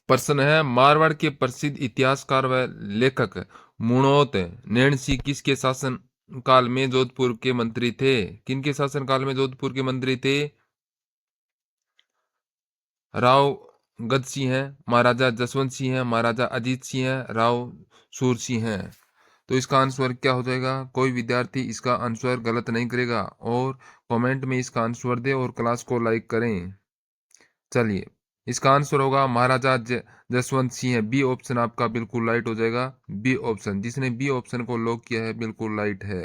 प्रश्न है, मारवाड़ के प्रसिद्ध इतिहासकार व लेखक मुणोत नैणसी किसके शासन काल में जोधपुर के मंत्री थे? किनके शासन काल में जोधपुर के मंत्री थे? राव गद सिंह है, महाराजा जसवंत सिंह है, महाराजा अजीत सिंह है, राव सूर सिंह है। तो इसका आंसर क्या हो जाएगा? कोई विद्यार्थी इसका आंसर गलत नहीं करेगा और कमेंट में इसका आंसर दे और क्लास को लाइक करें। चलिए, इसका आंसर होगा महाराजा जसवंत सिंह है। बी ऑप्शन आपका बिल्कुल राइट हो जाएगा। बी ऑप्शन, जिसने बी ऑप्शन को लॉक किया है बिल्कुल राइट है।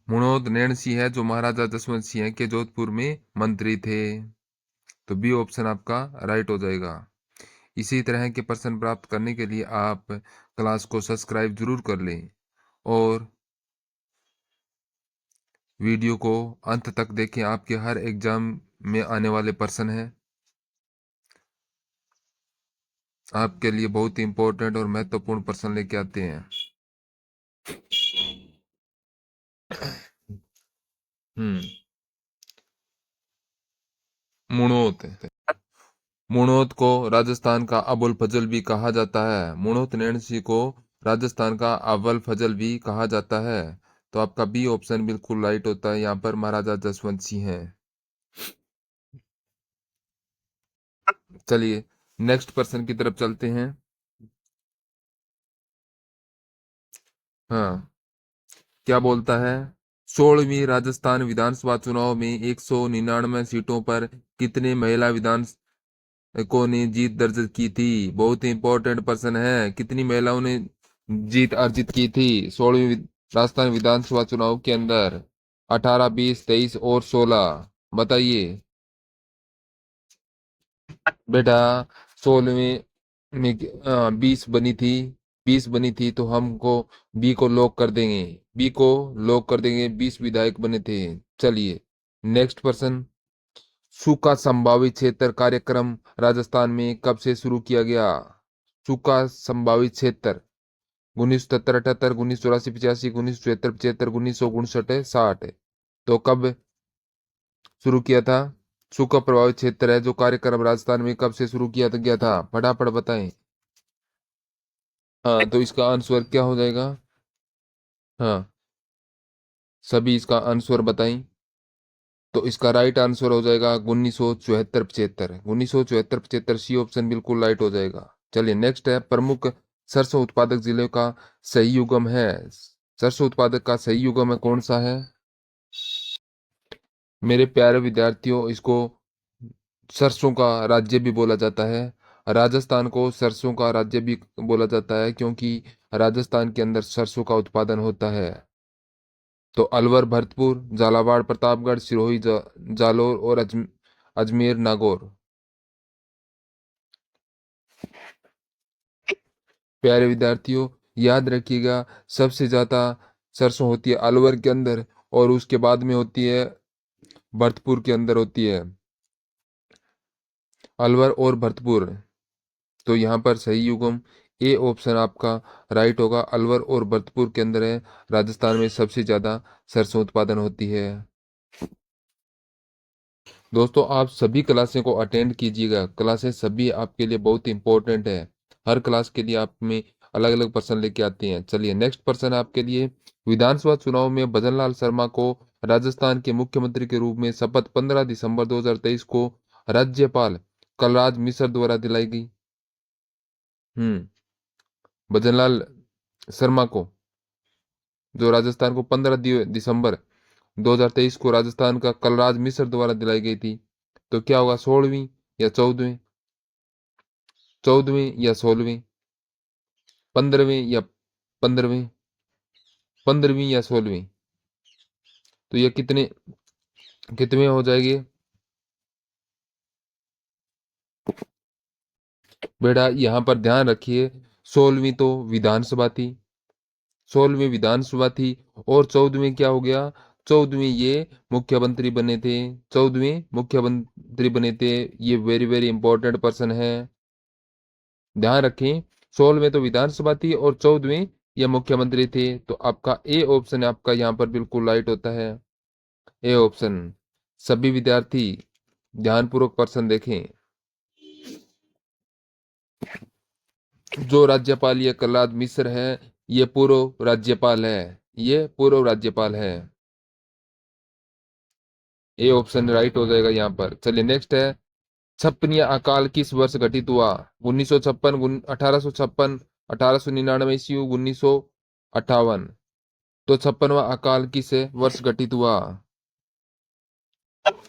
मुणोद नैण सिंह है जो महाराजा जसवंत सिंह के जोधपुर में मंत्री थे। तो बी ऑप्शन आपका राइट हो जाएगा। इसी तरह के प्रश्न प्राप्त करने के लिए आप क्लास को सब्सक्राइब जरूर कर लें और वीडियो को अंत तक देखें। आपके हर एग्जाम में आने वाले प्रश्न हैं, आपके लिए बहुत ही इंपॉर्टेंट और महत्वपूर्ण प्रश्न लेके आते हैं। मुणोत मुणोत को राजस्थान का अबुल फजल भी कहा जाता है। मुणोत नैणसी को राजस्थान का अव्वल फजल भी कहा जाता है। तो आपका बी ऑप्शन बिल्कुल राइट होता है। यहाँ पर महाराजा जसवंत सिंह है। चलिए नेक्स्ट पर्सन की तरफ चलते हैं। हाँ, क्या बोलता है? 16वीं राजस्थान विधानसभा चुनाव में 199 सीटों पर कितने महिला विधायकों ने जीत दर्ज की थी? बहुत ही इंपॉर्टेंट पर्सन है। कितनी महिलाओं ने जीत अर्जित की थी 16वीं राजस्थान विधानसभा चुनाव के अंदर? 18, 20, 23 और 16 बताइए बेटा। 16वीं में 20 बनी थी। 20 बनी थी तो हमको बी को लॉक कर देंगे। बी को लॉक कर देंगे। 20 विधायक बने थे। चलिए नेक्स्ट पर्सन। सूखा संभावित क्षेत्र कार्यक्रम राजस्थान में कब से शुरू किया गया? सूखा संभावित क्षेत्र 1977, 78, 1984, 85, 1974, 75, 1959, 60। तो कब शुरू किया था? सूखा प्रभावित क्षेत्र है जो कार्यक्रम राजस्थान में कब से शुरू किया गया था? फटाफट बताएं। हाँ, तो इसका आंसर क्या हो जाएगा? हाँ, सभी इसका आंसर बताएं। तो इसका राइट आंसर हो जाएगा 1974, 75। 1974, 75 सी ऑप्शन बिल्कुल राइट हो जाएगा। चलिए नेक्स्ट है, प्रमुख सरसों उत्पादक जिले का सही युग्म है। सरसों उत्पादक का सही युग्म है कौन सा है? मेरे प्यारे विद्यार्थियों, इसको सरसों का राज्य भी बोला जाता है। राजस्थान को सरसों का राज्य भी बोला जाता है क्योंकि राजस्थान के अंदर सरसों का उत्पादन होता है। तो अलवर, भरतपुर, झालावाड़, प्रतापगढ़, सिरोही, जालोर और अजमेर, नागौर। प्यारे विद्यार्थियों, याद रखिएगा, सबसे ज्यादा सरसों होती है अलवर के अंदर और उसके बाद में होती है भरतपुर के अंदर होती है। अलवर और भरतपुर। तो यहाँ पर सही युग्म ए ऑप्शन आपका राइट होगा। अलवर और भरतपुर के अंदर है। राजस्थान में सबसे ज्यादा सरसों उत्पादन होती है। दोस्तों, आप सभी क्लासें को अटेंड कीजिएगा। क्लासें सभी आपके लिए बहुत इंपॉर्टेंट है। हर क्लास के लिए आप में अलग अलग पर्सन लेके आते हैं। चलिए नेक्स्ट पर्सन आपके लिए, विधानसभा चुनाव में भजनलाल शर्मा को राजस्थान के मुख्यमंत्री के रूप में शपथ 15 दिसंबर 2023 को राज्यपाल कलराज मिश्र द्वारा दिलाई गई। भजनलाल शर्मा को जो राजस्थान को 15 दिसंबर 2023 को राजस्थान का कलराज मिश्र द्वारा दिलाई गई थी। तो क्या होगा? 16वीं या 14वीं? 14वीं या 16वीं? 15वीं या 15वीं? 15वीं या 16वीं? तो ये कितने कितने हो जाएगी बेटा? यहाँ पर ध्यान रखिए, 16वीं तो विधानसभा थी। 16वीं विधानसभा थी और 14वीं क्या हो गया? 14वीं ये मुख्यमंत्री बने थे। 14वीं मुख्यमंत्री बने थे। ये वेरी वेरी इंपॉर्टेंट पर्सन है, ध्यान रखें। 16वीं तो विधानसभा थी और 14वीं ये मुख्यमंत्री थे। तो आपका ए ऑप्शन आपका यहाँ पर बिल्कुल राइट होता है। A option. सभी विद्यार्थी ध्यानपूर्वक प्रश्न देखें। जो राज्यपाल ये कलराज मिश्र है, ये पूर्व राज्यपाल है, ये पूर्व राज्यपाल है। ए ऑप्शन राइट हो जाएगा यहाँ पर। चलिए नेक्स्ट है, छप्पनिया अकाल किस वर्ष घटित हुआ? 1956, 1856, 1899 ईस्वी, 1958। तो 56वां अकाल किस वर्ष घटित हुआ?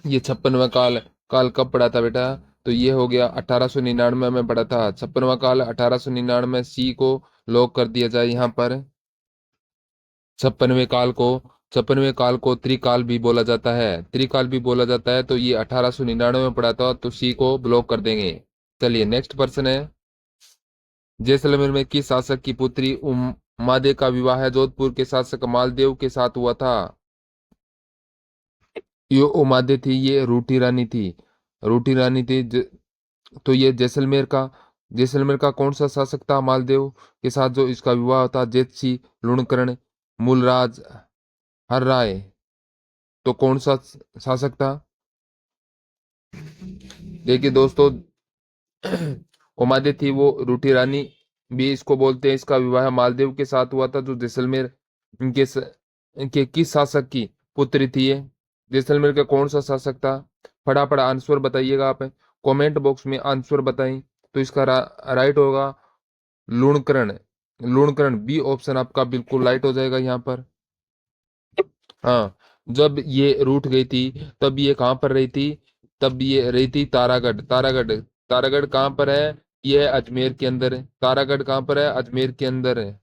ये 56वां काल काल कब पड़ा था बेटा? तो ये हो गया 1899 में पड़ा था। 56वां काल 1899, सी को लॉक कर दिया जाए यहाँ पर। छप्पनवें काल को छप्पनवें काल को त्रिकाल भी बोला जाता है, त्रिकाल भी बोला जाता है। तो ये 1899 में पड़ा था, तो सी को ब्लॉक कर देंगे। चलिए नेक्स्ट प्रश्न है, जैसलमेर में किस शासक की पुत्री उमादे का विवाह जोधपुर के शासक मालदेव के साथ हुआ था? ये उमादे थी, ये रूठी रानी थी, रूठी रानी थी। तो ये जैसलमेर का कौन सा शासक था मालदेव के साथ जो इसका विवाह था? जेतसी, लुणकरण, मूलराज, हर राय। तो कौन सा शासक था? देखिए दोस्तों, उमादे थी वो रूठी रानी भी इसको बोलते हैं। इसका विवाह मालदेव के साथ हुआ था, जो जैसलमेर इनके किस शासक की पुत्री थी ये? जैसलमेर का कौन सा शासक था? फटाफट आंसर बताइएगा आप, कमेंट बॉक्स में आंसर बताएं। तो इसका राइट होगा लूणकरण। लूणकरण बी ऑप्शन आपका बिल्कुल राइट हो जाएगा यहाँ पर। हाँ, जब ये रूठ गई थी तब ये कहाँ पर रही थी? तब ये रही थी तारागढ़। तारागढ़, तारागढ़ कहाँ पर है? ये है अजमेर के अंदर है। तारागढ़ कहाँ पर है? अजमेर के अंदर है।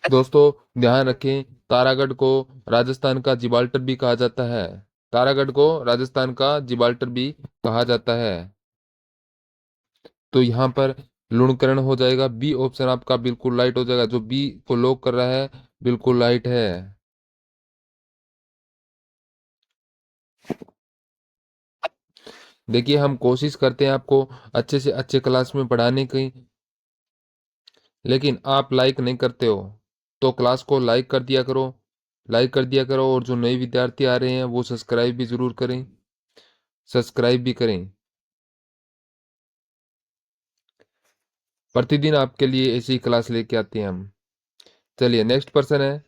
दोस्तों ध्यान रखें, तारागढ़ को राजस्थान का जिबाल्टर भी कहा जाता है। तारागढ़ को राजस्थान का जिबाल्टर भी कहा जाता है। तो यहाँ पर लुणकरण हो जाएगा। बी ऑप्शन आपका बिल्कुल राइट हो जाएगा। जो बी को लॉक कर रहा है बिल्कुल राइट है। देखिए हम कोशिश करते हैं आपको अच्छे से अच्छे क्लास में पढ़ाने की, लेकिन आप लाइक नहीं करते हो। तो क्लास को लाइक कर दिया करो, लाइक कर दिया करो। और जो नए विद्यार्थी आ रहे हैं वो सब्सक्राइब भी जरूर करें, सब्सक्राइब भी करें। प्रतिदिन आपके लिए ऐसी क्लास लेके आते हैं हम। चलिए नेक्स्ट पर्सन है,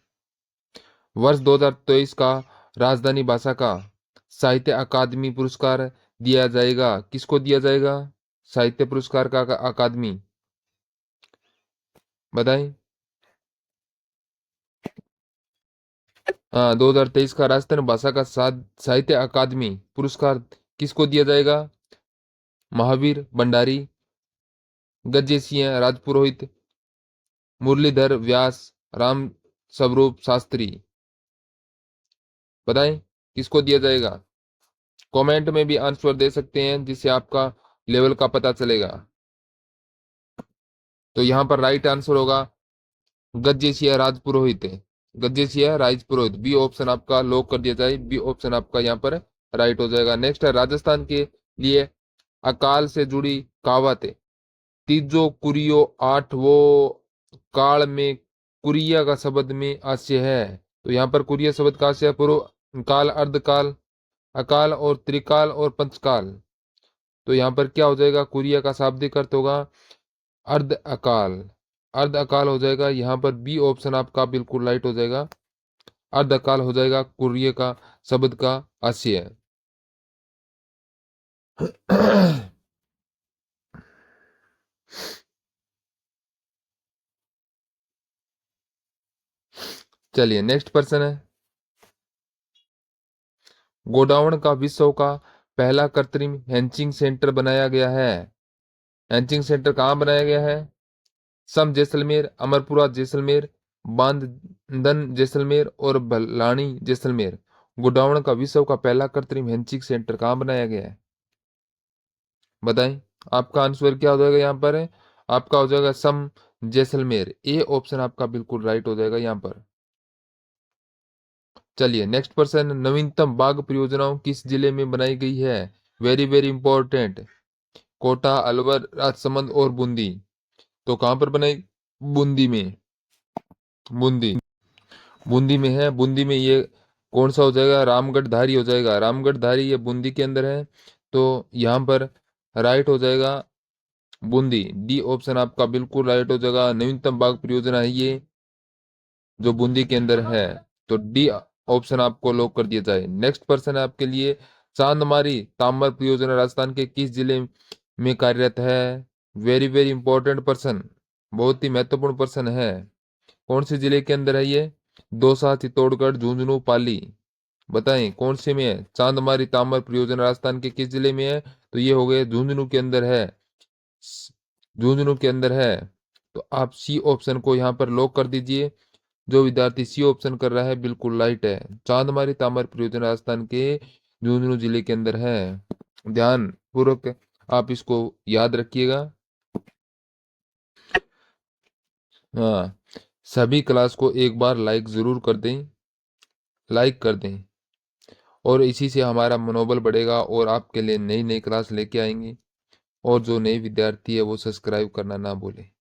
वर्ष 2023 का राजधानी भाषा का साहित्य अकादमी पुरस्कार दिया जाएगा। किसको दिया जाएगा साहित्य पुरस्कार का अकादमी? बताएं। हाँ, 2023 का राजस्थान भाषा का साहित्य अकादमी पुरस्कार किसको दिया जाएगा? महावीर भंडारी, गज्जे सिंह राजपुरोहित, मुरलीधर व्यास, राम स्वरूप शास्त्री। बताएं किसको दिया जाएगा? कमेंट में भी आंसर दे सकते हैं, जिससे आपका लेवल का पता चलेगा। तो यहाँ पर राइट आंसर होगा गज्जे सिंह राजपुरोहित। गज्जे सिंह राजपुरोहित, बी ऑप्शन आपका लॉक कर दिया जाए। बी ऑप्शन आपका यहाँ पर राइट हो जाएगा। नेक्स्ट है, राजस्थान के लिए अकाल से जुड़ी कहावत है। तीजो कुरियो आठवो काल में कुरिया का शब्द में आशय है। तो यहाँ पर कुरिया शब्द का आशय पूर्व काल, अर्धकाल, अकाल और त्रिकाल और पंचकाल। तो यहाँ पर क्या हो जाएगा? कुरिया का शाब्दिक अर्थ होगा अर्ध अकाल। अर्ध अकाल हो जाएगा यहाँ पर। बी ऑप्शन आपका बिल्कुल राइट हो जाएगा। अर्ध अकाल हो जाएगा कुरिया का शब्द का आशय। चलिए नेक्स्ट पर्सन है, गोडाउन का विश्व का पहला कृत्रिम हैचिंग सेंटर बनाया गया है। हैचिंग सेंटर कहाँ बनाया गया है? सम जैसलमेर, अमरपुरा जैसलमेर, बांधन जैसलमेर और भलानी जैसलमेर। गोडाउन का विश्व का पहला कृत्रिम हैचिंग सेंटर कहाँ बनाया गया है? बताएं। आपका आंसर क्या हो जाएगा यहाँ पर? है आपका हो जाएगा सम जैसलमेर। ए ऑप्शन आपका बिल्कुल राइट हो जाएगा यहाँ पर। चलिए नेक्स्ट पर्सन, नवीनतम बाघ परियोजनाओं किस जिले में बनाई गई है? Very very important. Kota, Alwar, Rajsamand और बूंदी। तो कहां पर बनाई? बूंदी में। बूंदी, बूंदी में है। बूंदी में ये कौन सा हो जाएगा? रामगढ़ धारी हो जाएगा। रामगढ़ धारी ये बूंदी के अंदर है, तो यहाँ पर राइट हो जाएगा बूंदी। डी ऑप्शन आपका बिल्कुल राइट हो जाएगा। नवीनतम बाग परियोजना है ये, जो बूंदी के अंदर है। तो डी ऑप्शन आपको लॉक कर दिया जाए। नेक्स्ट पर्सन है आपके लिए, चांदमारी ताम्र परियोजना राजस्थान के किस जिले में कार्यरत है? वेरी वेरी इंपॉर्टेंट पर्सन, बहुत ही महत्वपूर्ण पर्सन है। कौन से जिले के अंदर है ये? दौसा, चित्तौड़गढ़, झुंझुनू, पाली। बताएं कौन से में है? चांदमारी ताम्र परियोजना राजस्थान के किस जिले में है? तो ये हो गए झुंझुनू के अंदर है। झुंझुनू के अंदर है। तो आप सी ऑप्शन को यहाँ पर लॉक कर दीजिए। जो विद्यार्थी सी ऑप्शन कर रहा है बिल्कुल राइट है। चांदमारी ताम्र परियोजना राजस्थान के झुंझुनू जिले के अंदर है। ध्यान पूर्वक आप इसको याद रखिएगा। हाँ, सभी क्लास को एक बार लाइक जरूर कर दें, लाइक कर दें, और इसी से हमारा मनोबल बढ़ेगा और आपके लिए नई नई क्लास लेके आएंगे। और जो नए विद्यार्थी है वो सब्सक्राइब करना ना भूले।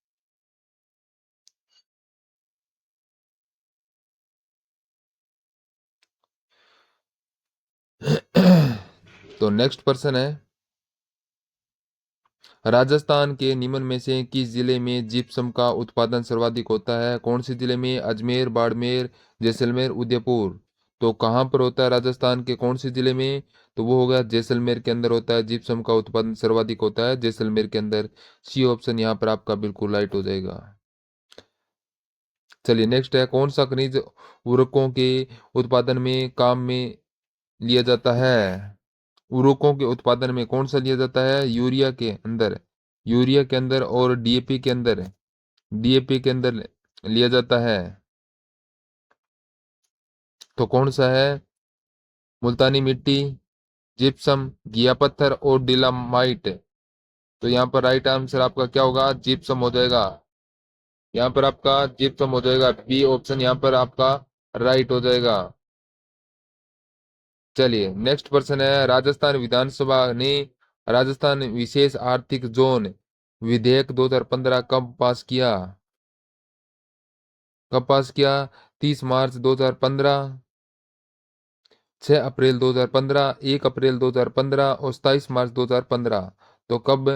तो नेक्स्ट पर्सन है, राजस्थान के निम्न में से किस जिले में जिप्सम का उत्पादन सर्वाधिक होता है? कौन से जिले में? अजमेर, बाड़मेर, जैसलमेर, उदयपुर। तो कहाँ पर होता है राजस्थान के कौन से जिले में? तो वो होगा जैसलमेर के अंदर होता है। जिप्सम का उत्पादन सर्वाधिक होता है जैसलमेर के अंदर। सी ऑप्शन यहाँ पर आपका बिल्कुल राइट हो जाएगा। चलिए नेक्स्ट है, कौन सा खनिज उर्वरकों के उत्पादन में काम में लिया जाता है? उर्वरकों के उत्पादन में कौन सा लिया जाता है? यूरिया के अंदर, यूरिया के अंदर और डीएपी के अंदर, डीएपी के अंदर लिया जाता है। तो कौन सा है? मुल्तानी मिट्टी, जिप्सम, घिया पत्थर और डिलामाइट। तो यहाँ पर राइट आंसर आपका क्या होगा? जिप्सम हो जाएगा। यहाँ पर आपका जिप्सम हो जाएगा। बी ऑप्शन यहाँ पर आपका राइट हो जाएगा। चलिए नेक्स्ट पर्सन है, राजस्थान विधानसभा ने राजस्थान विशेष आर्थिक जोन विधेयक 2015 कब पास किया? कब पास किया? 30 मार्च 2015, 6 अप्रैल 2015, 1 अप्रैल 2015 और 27 मार्च 2015। तो कब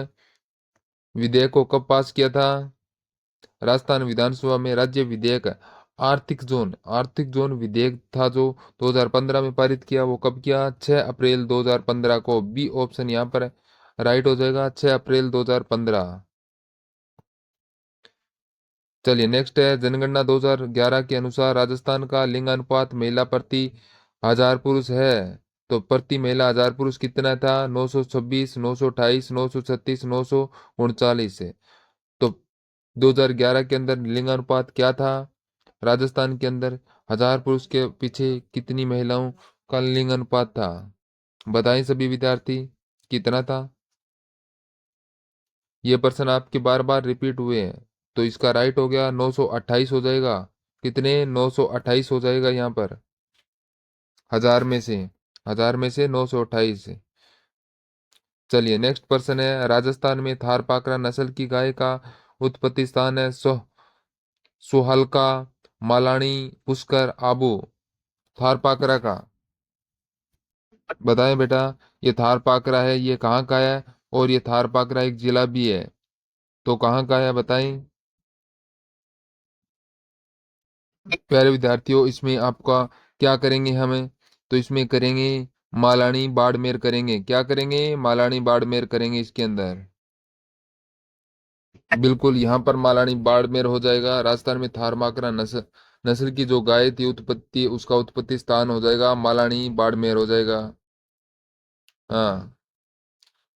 विधेयक को कब पास किया था? राजस्थान विधानसभा में राज्य विधेयक आर्थिक जोन विधेयक था जो 2015 में पारित किया। वो कब किया? 6 अप्रैल 2015 को। बी ऑप्शन यहाँ पर राइट हो जाएगा, 6 अप्रैल 2015। चलिए नेक्स्ट है, जनगणना 2011 के अनुसार राजस्थान का लिंगानुपात महिला प्रति हजार पुरुष है। तो प्रति महिला हजार पुरुष कितना था? 926, 928, 936, 939 है। तो 2011 के अंदर लिंगानुपात क्या था राजस्थान के अंदर? हजार पुरुष के पीछे कितनी महिलाओं का लिंगानुपात था? बताएं सभी विद्यार्थी, कितना था? ये प्रश्न आपके बार बार रिपीट हुए हैं। तो इसका राइट हो गया 928 हो जाएगा। कितने? 928 हो जाएगा यहाँ पर। हजार में से, हजार में से 928। चलिए नेक्स्ट पर्सन है, राजस्थान में थारपाकरा नस्ल की गाय का उत्पत्ति स्थान है सोहलका, मालानी, पुष्कर, आबू। थारपाकरा का बताएं बेटा। ये थारपाकरा है, ये कहाँ का है? और ये थारपाकरा एक जिला भी है, तो कहाँ का है बताएं। प्यारे विद्यार्थियों, इसमें आपका क्या करेंगे हमें? तो इसमें करेंगे मालानी बाड़मेर करेंगे। क्या करेंगे? मालानी बाड़मेर करेंगे इसके अंदर। बिल्कुल यहाँ पर मालानी बाड़मेर हो जाएगा। राजस्थान में थारपाकरा नस्ल की जो गाय थी उत्पत्ति, उसका उत्पत्ति स्थान हो जाएगा मालानी बाड़मेर हो जाएगा। हाँ,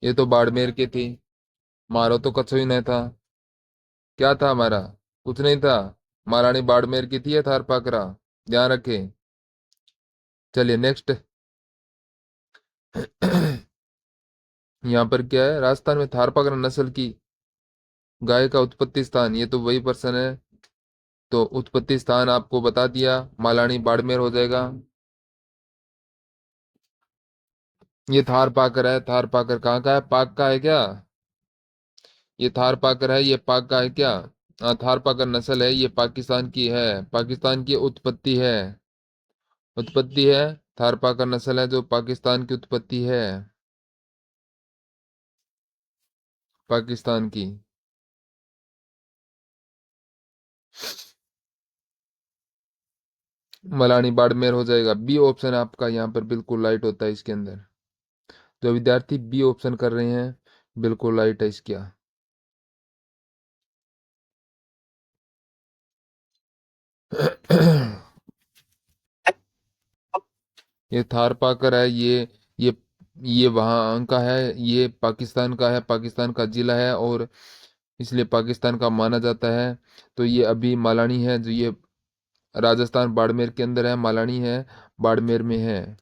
ये तो बाड़मेर की थी। मारो तो कछु ही नहीं था। क्या था हमारा? कुछ नहीं था। महारानी बाड़मेर की थी या थारपाकरा? ध्यान रखें। चलिए नेक्स्ट। यहाँ पर क्या है? राजस्थान में थारपाकरा नस्ल की गाय का उत्पत्ति स्थान, ये तो वही पर्सन है। तो उत्पत्ति स्थान आपको बता दिया, मालानी बाड़मेर हो जाएगा। ये थारपाकर है। थारपाकर कहाँ का है? पाक का है क्या? ये थारपाकर है, ये पाक का है क्या? हाँ, थारपाकर नस्ल है, ये पाकिस्तान की है, पाकिस्तान की उत्पत्ति है। उत्पत्ति है, थारपाकर नस्ल है जो पाकिस्तान की उत्पत्ति है, पाकिस्तान की। मलानी बाड़मेर हो जाएगा। बी ऑप्शन आपका यहाँ पर बिल्कुल राइट होता है इसके अंदर। जो विद्यार्थी बी ऑप्शन कर रहे हैं बिल्कुल राइट है इसका। ये थारपाकर है, ये ये वहाँ का है, ये पाकिस्तान का है, पाकिस्तान का जिला है और इसलिए पाकिस्तान का माना जाता है। तो ये अभी मालानी है, जो ये राजस्थान बाड़मेर के अंदर है, मालानी है, बाड़मेर में है।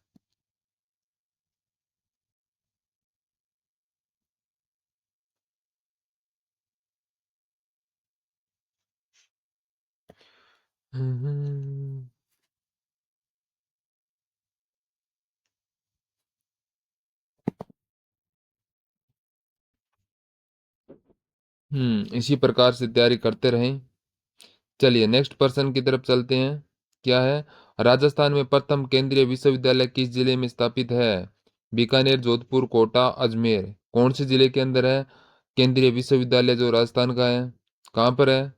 इसी प्रकार से तैयारी करते रहें। चलिए नेक्स्ट पर्सन की तरफ चलते हैं। क्या है? राजस्थान में प्रथम केंद्रीय विश्वविद्यालय किस जिले में स्थापित है? बीकानेर, जोधपुर, कोटा, अजमेर। कौन से जिले के अंदर है केंद्रीय विश्वविद्यालय जो राजस्थान का है? कहाँ पर है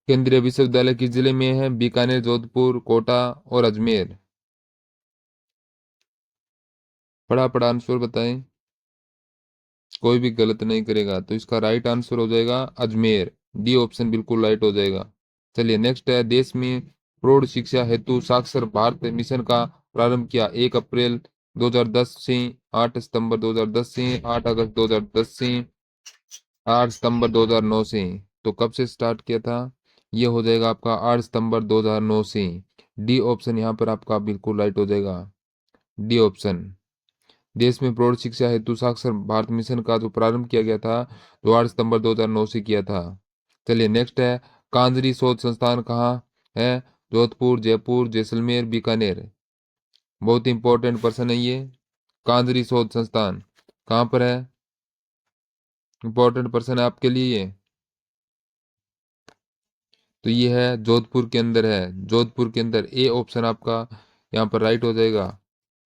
केंद्रीय विश्वविद्यालय? किस जिले में है? बीकानेर, जोधपुर, कोटा और अजमेर। पढ़ा पढ़ा आंसर बताएं। कोई भी गलत नहीं करेगा, तो इसका राइट आंसर हो जाएगा अजमेर। डी ऑप्शन बिल्कुल राइट हो जाएगा। चलिए नेक्स्ट है, देश में प्रौढ़ शिक्षा हेतु साक्षर भारत मिशन का प्रारंभ किया 1 अप्रैल 2010 से 8 सितंबर 2010 से 8 अगस्त 2010 से 8 सितंबर 2009 से। तो कब से स्टार्ट किया था? ये हो जाएगा आपका 8 सितंबर 2009 से। डी ऑप्शन यहाँ पर आपका बिल्कुल राइट हो जाएगा। D option. देश में प्रौढ़ शिक्षा हेतु साक्षर भारत मिशन का जो प्रारंभ किया गया था, तो 8 सितंबर 2009 से किया था। चलिए नेक्स्ट है, कांजरी शोध संस्थान कहाँ है? जोधपुर, जयपुर, जैसलमेर, बीकानेर। बहुत इंपॉर्टेंट पर्सन है ये। कांजरी शोध संस्थान कहाँ पर है? इंपॉर्टेंट पर्सन है आपके लिए ये। तो ये है जोधपुर के अंदर है, जोधपुर के अंदर। ए ऑप्शन आपका यहाँ पर राइट हो जाएगा।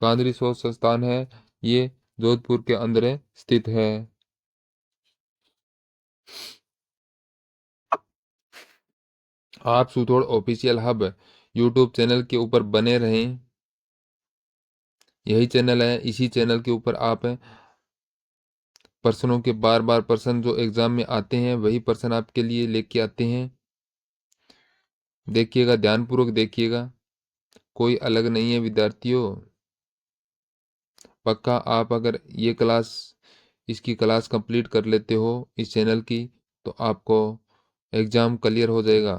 कांजरी शोध संस्थान है ये, जोधपुर के अंदर स्थित है। आप सुथोड़ ऑफिशियल हब यूट्यूब चैनल के ऊपर बने रहें। यही चैनल है, इसी चैनल के ऊपर आप पर्सनों के बार बार पर्सन जो एग्जाम में आते हैं वही पर्सन आपके लिए लेके आते हैं। देखिएगा, ध्यानपूर्वक देखिएगा, कोई अलग नहीं है विद्यार्थियों। पक्का आप अगर ये क्लास, इसकी क्लास कंप्लीट कर लेते हो इस चैनल की, तो आपको एग्जाम क्लियर हो जाएगा।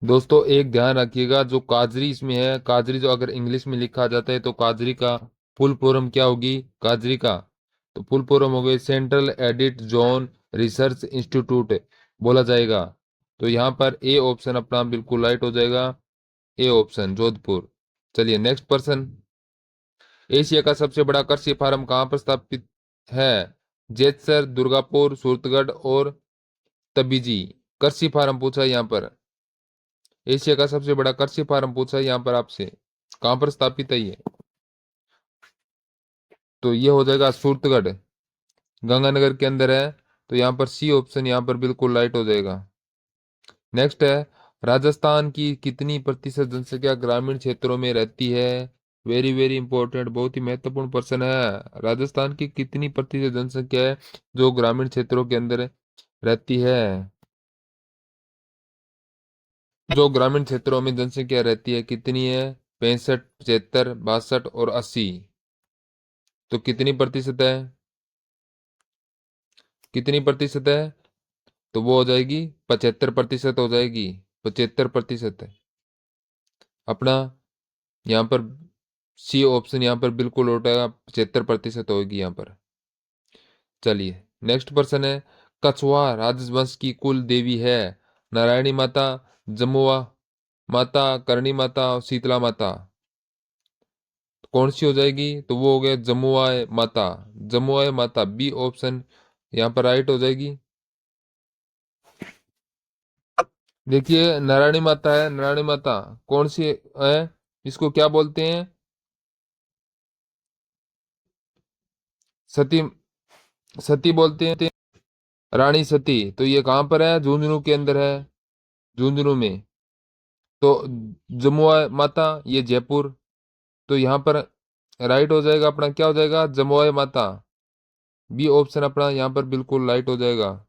दोस्तों एक ध्यान रखिएगा, जो काजरी इसमें है, काजरी जो अगर इंग्लिश में लिखा जाता है तो काजरी का फुल फॉर्म क्या होगी? काजरी का तो फुल फॉर्म हो गई central edit zone research institute बोला जाएगा। तो यहाँ पर ए ऑप्शन अपना बिल्कुल राइट हो जाएगा। A option Jodhpur. चलिए नेक्स्ट पर्सन। एशिया का सबसे बड़ा कृषि फार्म कहाँ पर स्थापित है? जेतसर, दुर्गापुर, सूरतगढ़ और तबीजी। कृषि फार्म पूछा है यहाँ पर। एशिया का सबसे बड़ा कृषि फार्म पूछा है यहाँ पर आपसे, कहाँ पर स्थापित है ये? तो ये हो जाएगा सूरतगढ़, गंगानगर के अंदर है। तो यहाँ पर सी ऑप्शन यहाँ पर बिल्कुल राइट हो जाएगा। नेक्स्ट है, राजस्थान की कितनी प्रतिशत जनसंख्या ग्रामीण क्षेत्रों में रहती है? वेरी वेरी इंपॉर्टेंट, बहुत ही महत्वपूर्ण प्रश्न है। राजस्थान की कितनी प्रतिशत जनसंख्या है जो ग्रामीण क्षेत्रों के अंदर रहती है? जो ग्रामीण क्षेत्रों में जनसंख्या रहती है कितनी है? 65, 75, 62 और 80। तो कितनी प्रतिशत है? कितनी प्रतिशत है? तो वो हो जाएगी 75% हो जाएगी। 75% है अपना यहाँ पर। सी ऑप्शन यहाँ पर बिल्कुल उल्टा, 75% होगी यहाँ पर। चलिए नेक्स्ट पर्सन है, कछुआ राजवंश की कुल देवी है? नारायणी माता, जमुआ माता, करणी माता और शीतला माता। कौन सी हो जाएगी? तो वो हो गया जमुआय माता। जमुआय माता बी ऑप्शन यहाँ पर राइट हो जाएगी। देखिए नारायणी माता है, नारायणी माता कौन सी है, इसको क्या बोलते हैं? सती, सती बोलते हैं, रानी सती। तो ये कहाँ पर है? झुंझुनू के अंदर है, झुंझुनू में। तो जमुआ माता ये जयपुर। तो यहाँ पर राइट हो जाएगा अपना, क्या हो जाएगा? जमुआ माता। बी ऑप्शन अपना यहाँ पर बिल्कुल राइट हो जाएगा।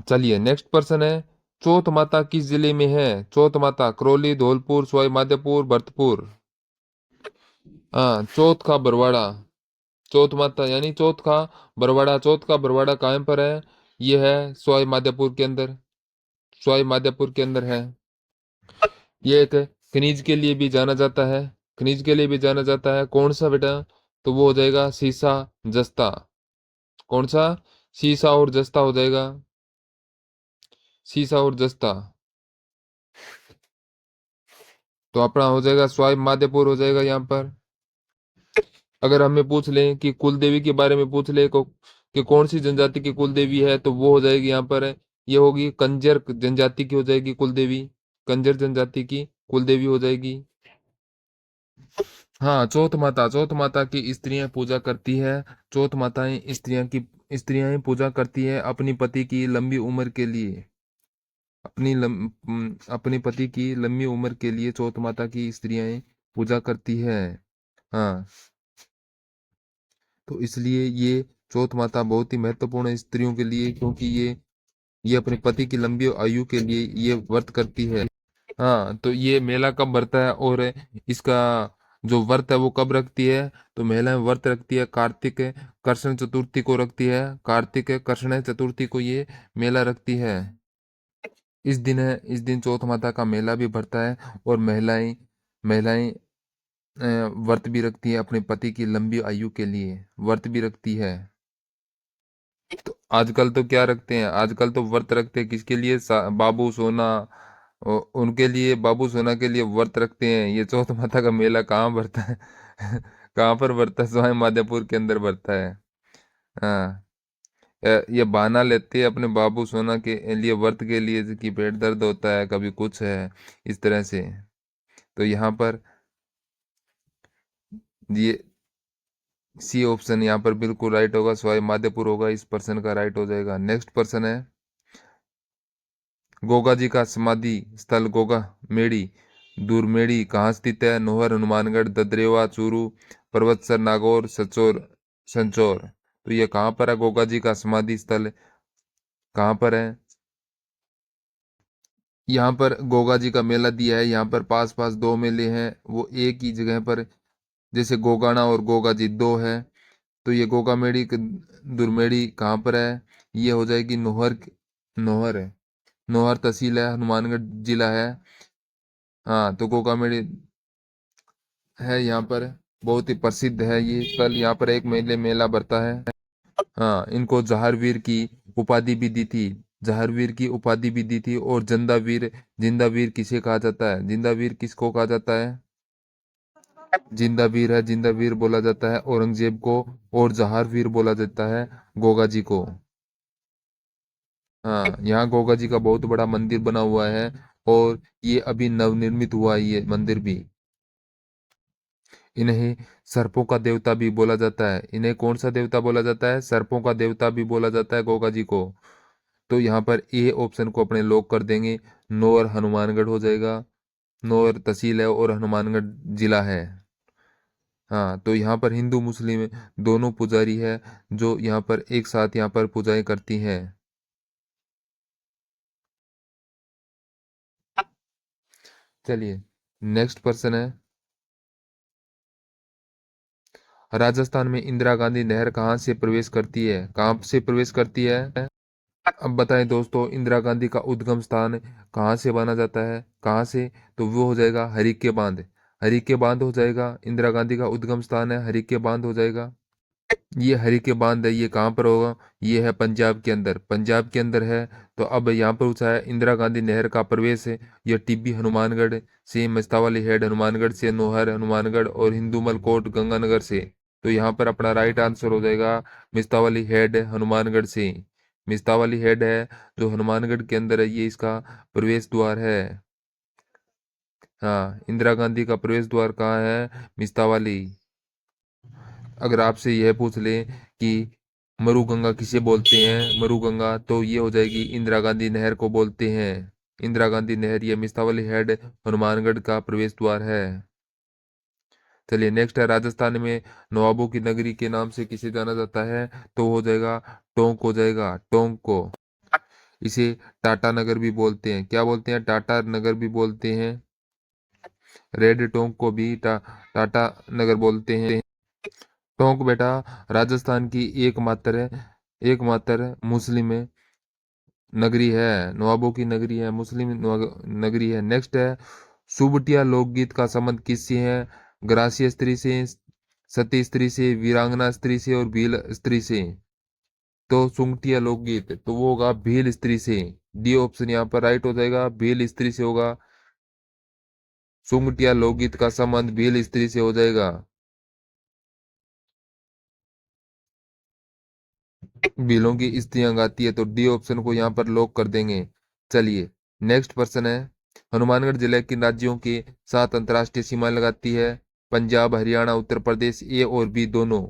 चलिए नेक्स्ट पर्सन है, चौथ माता किस जिले में है? चौथ माता करौली, धौलपुर, सवाई माधोपुर, भरतपुर। हाँ, चौथ का बरवाड़ा। चौथ माता यानी चौथ का बरवाड़ा। चौथ का बरवाड़ा कहाँ पर है? ये है सवाई माधोपुर के अंदर, सवाई माधोपुर के अंदर है। ये एक खनिज के लिए भी जाना जाता है, खनिज के लिए भी जाना जाता है। कौन सा बेटा? तो वो हो जाएगा सीसा, जस्ता। कौन सा? सीसा और जस्ता हो जाएगा, सीसा और जस्ता। तो अपना हो जाएगा स्वाई माधोपुर हो जाएगा यहाँ पर। अगर हमें पूछ लें कि कुल देवी के बारे में पूछ ले को कि कौन सी जनजाति की कुल देवी है, तो वो हो जाएगी यहाँ पर, ये होगी कंजर जनजाति की हो जाएगी कुल देवी। कंजर जनजाति की कुल देवी हो जाएगी। हाँ, चौथ माता, चौथ माता की स्त्रियां पूजा करती है। चौथ माताएं स्त्रियां पूजा करती है अपनी पति की लंबी उम्र के लिए। अपनी पति की लंबी उम्र के लिए चौथ माता की स्त्रियां पूजा करती है। हाँ, तो इसलिए ये चौथ माता बहुत ही महत्वपूर्ण है स्त्रियों के लिए, क्योंकि ये अपने पति की लंबी आयु के लिए ये व्रत करती है। हाँ, तो ये मेला कब भरता है और इसका जो व्रत है वो कब रखती है? तो महिलाएं व्रत रखती है कार्तिक कृष्ण चतुर्थी को रखती है। कार्तिक कृष्ण चतुर्थी को ये मेला रखती है। इस दिन चौथ माता का मेला भी भरता है। और महिलाएं महिलाएं व्रत भी रखती है अपने पति की लंबी आयु के लिए, व्रत भी रखती है। तो आजकल तो क्या रखते हैं? आजकल तो व्रत रखते हैं किसके लिए? बाबू सोना, उनके लिए, बाबू सोना के लिए व्रत रखते हैं। ये चौथ माता का मेला कहाँ भरता है? कहाँ पर भरता है? स्वामी माधोपुर के अंदर भरता है। हाँ, ये बहाना लेते हैं अपने बाबू सोना के लिए, व्रत के लिए, कि पेट दर्द होता है, कभी कुछ है, इस तरह से। तो यहाँ पर ये सी ऑप्शन यहाँ पर बिल्कुल राइट होगा, स्वामी माधोपुर होगा इस पर्सन का, राइट हो जाएगा। नेक्स्ट पर्सन है, गोगा जी का समाधि स्थल गोगा मेड़ी दूरमेड़ी कहाँ स्थित है? नोहर, हनुमानगढ़, ददरेवा, चूरू, पर्वतसर, नागौर, सचोर, संचौर। तो ये कहाँ पर है गोगा जी का समाधि स्थल? कहाँ पर है? यहाँ पर गोगा जी का मेला दिया है, यहाँ पर पास पास दो मेले हैं, वो एक ही जगह पर, जैसे गोगाना और गोगा जी दो है। तो ये गोगा मेड़ी दुर्मेड़ी कहाँ पर है? ये हो जाएगी नोहर, नोहर है, नोहर तहसील है, हनुमानगढ़ जिला है। हाँ, तो गोगा मेड़ी है यहाँ पर, बहुत ही प्रसिद्ध है ये स्थल। यहाँ पर एक मेला भरता है। हाँ, इनको जहारवीर की उपाधि भी दी थी, जहारवीर की उपाधि भी दी थी। और जिंदा वीर किसे कहा जाता है? जिंदा वीर किसको कहा जाता है? जिंदा वीर है, जिंदा वीर बोला जाता है औरंगजेब को। और जहारवीर बोला जाता है गोगा जी को। हाँ, यहाँ गोगा जी का बहुत बड़ा मंदिर बना हुआ है। और ये अभी नवनिर्मित हुआ है ये मंदिर भी। इन्हें सर्पों का देवता भी बोला जाता है। इन्हें कौन सा देवता बोला जाता है? सर्पों का देवता भी बोला जाता है गोगा जी को। तो यहाँ पर ए ऑप्शन को अपने लॉक कर देंगे। नौर हनुमानगढ़ हो जाएगा। नौर तहसील है और हनुमानगढ़ जिला है। हाँ, तो यहाँ पर हिंदू मुस्लिम दोनों पुजारी है जो यहाँ पर एक साथ यहाँ पर पूजाएं करती हैं। चलिए नेक्स्ट पर्सन है, राजस्थान में इंदिरा गांधी नहर कहाँ से प्रवेश करती है? कहाँ से प्रवेश करती है? अब बताएं दोस्तों, इंदिरा गांधी का उद्गम स्थान कहाँ से माना जाता है? कहाँ से? तो वो हो जाएगा हरीके बांध। हरीके बांध हो जाएगा, इंदिरा गांधी का उद्गम स्थान है हरीके बांध हो जाएगा। ये हरीके बांध है, ये कहाँ पर होगा? ये है पंजाब के अंदर, पंजाब के अंदर है। तो अब यहाँ पर पूछा है इंदिरा गांधी नहर का प्रवेश है, ये टिब्बी हनुमानगढ़ से, मस्तावली हेड हनुमानगढ़ से, नोहर हनुमानगढ़ और हिंदूमल कोट गंगानगर से। तो यहाँ पर अपना राइट आंसर हो जाएगा मिस्तावली हेड हनुमानगढ़ से। मिस्तावाली हेड है जो हनुमानगढ़ के अंदर है, ये इसका प्रवेश द्वार है। हाँ, इंदिरा गांधी का प्रवेश द्वार कहाँ है? मिस्तावाली। अगर आपसे यह पूछ ले कि मरुगंगा किसे बोलते हैं, मरुगंगा, तो ये हो जाएगी इंदिरा गांधी नहर को बोलते हैं। इंदिरा गांधी नहर, ये मिस्तावली हेड हनुमानगढ़ का प्रवेश द्वार है। चलिए नेक्स्ट है, राजस्थान में नवाबों की नगरी के नाम से किसे जाना जाता है? तो हो जाएगा टोंक, हो जाएगा टोंक को। इसे टाटा नगर भी बोलते हैं। क्या बोलते हैं? टाटा नगर भी बोलते हैं। रेड टोंक को भी टाटा नगर बोलते हैं। टोंक बेटा राजस्थान की एकमात्र मुस्लिम नगरी है, नवाबों की नगरी है, मुस्लिम नगरी है। नेक्स्ट है, सुबटिया लोकगीत का संबंध किससे है? ग्रासीय स्त्री से, सती स्त्री से, वीरांगना स्त्री से और भील स्त्री से। तो सुंगटिया लोकगीत तो वो होगा भील स्त्री से। डी ऑप्शन यहाँ पर राइट हो जाएगा, भील स्त्री से होगा। सुंगटिया लोकगीत का संबंध भील स्त्री से हो जाएगा। भीलों की स्त्रियां गाती है, तो डी ऑप्शन को यहाँ पर लॉक कर देंगे। चलिए नेक्स्ट पर्सन है, हनुमानगढ़ जिले किन राज्यों के साथ अंतर्राष्ट्रीय सीमा लगाती है? पंजाब, हरियाणा, उत्तर प्रदेश, ए और बी दोनों।